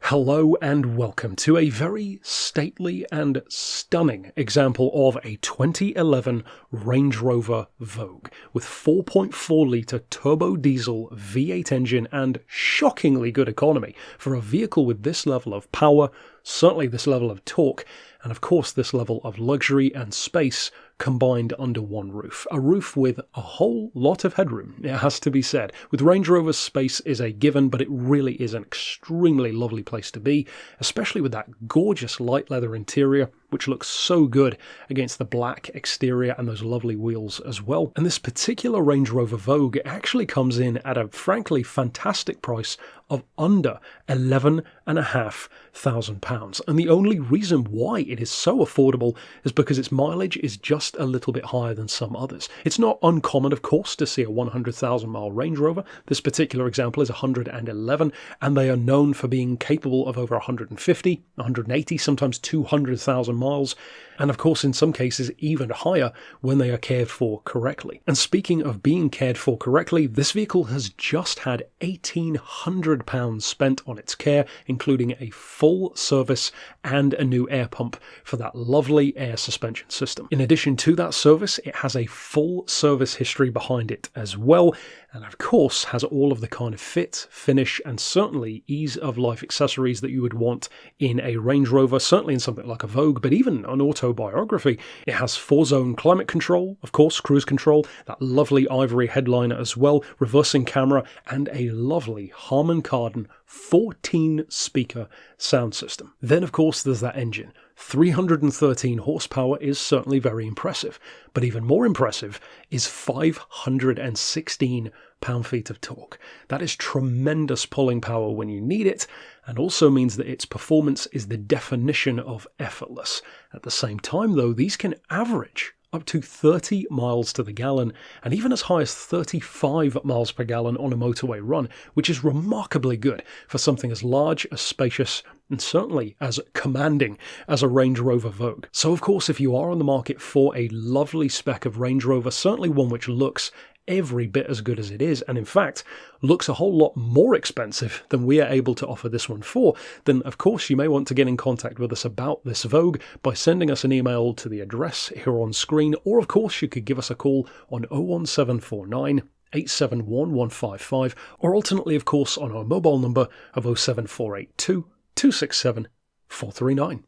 Hello and welcome to a very stately and stunning example of a 2011 Range Rover Vogue with 4.4 litre turbo diesel V8 engine and shockingly good economy for a vehicle with this level of power, certainly this level of torque, and of course this level of luxury and space combined under one roof. A roof with a whole lot of headroom, it has to be said. With Range Rover, space is a given, but it really is an extremely lovely place to be, especially with that gorgeous light leather interior, which looks so good against the black exterior and those lovely wheels as well. And this particular Range Rover Vogue actually comes in at a frankly fantastic price of under £11,500. And the only reason why it is so affordable is because its mileage is just a little bit higher than some others. It's not uncommon, of course, to see a 100,000 mile Range Rover. This particular example is 111, and they are known for being capable of over 150, 180, sometimes 200,000 miles, and of course in some cases even higher when they are cared for correctly. And speaking of being cared for correctly, this vehicle has just had £1,800 spent on its care, including a full service and a new air pump for that lovely air suspension system. In addition to that service, it has a full service history behind it as well, and of course has all of the kind of fit, finish, and certainly ease of life accessories that you would want in a Range Rover, certainly in something like a Vogue, but even an autobiography. It has 4-zone climate control, of course, cruise control, that lovely ivory headliner as well, reversing camera, and a lovely Harman Kardon 14-speaker sound system. Then, of course, there's that engine. 313 horsepower is certainly very impressive, but even more impressive is 516 pound-feet of torque. That is tremendous pulling power when you need it, and also means that its performance is the definition of effortless. At the same time, though, these can average up to 30 miles to the gallon, and even as high as 35 miles per gallon on a motorway run, which is remarkably good for something as large, as spacious, and certainly as commanding as a Range Rover Vogue. So of course, if you are on the market for a lovely spec of Range Rover, certainly one which looks every bit as good as it is, and in fact looks a whole lot more expensive than we are able to offer this one for, then of course you may want to get in contact with us about this Vogue by sending us an email to the address here on screen, or of course you could give us a call on 01749 871 155, or alternately of course on our mobile number of 07482 267 439.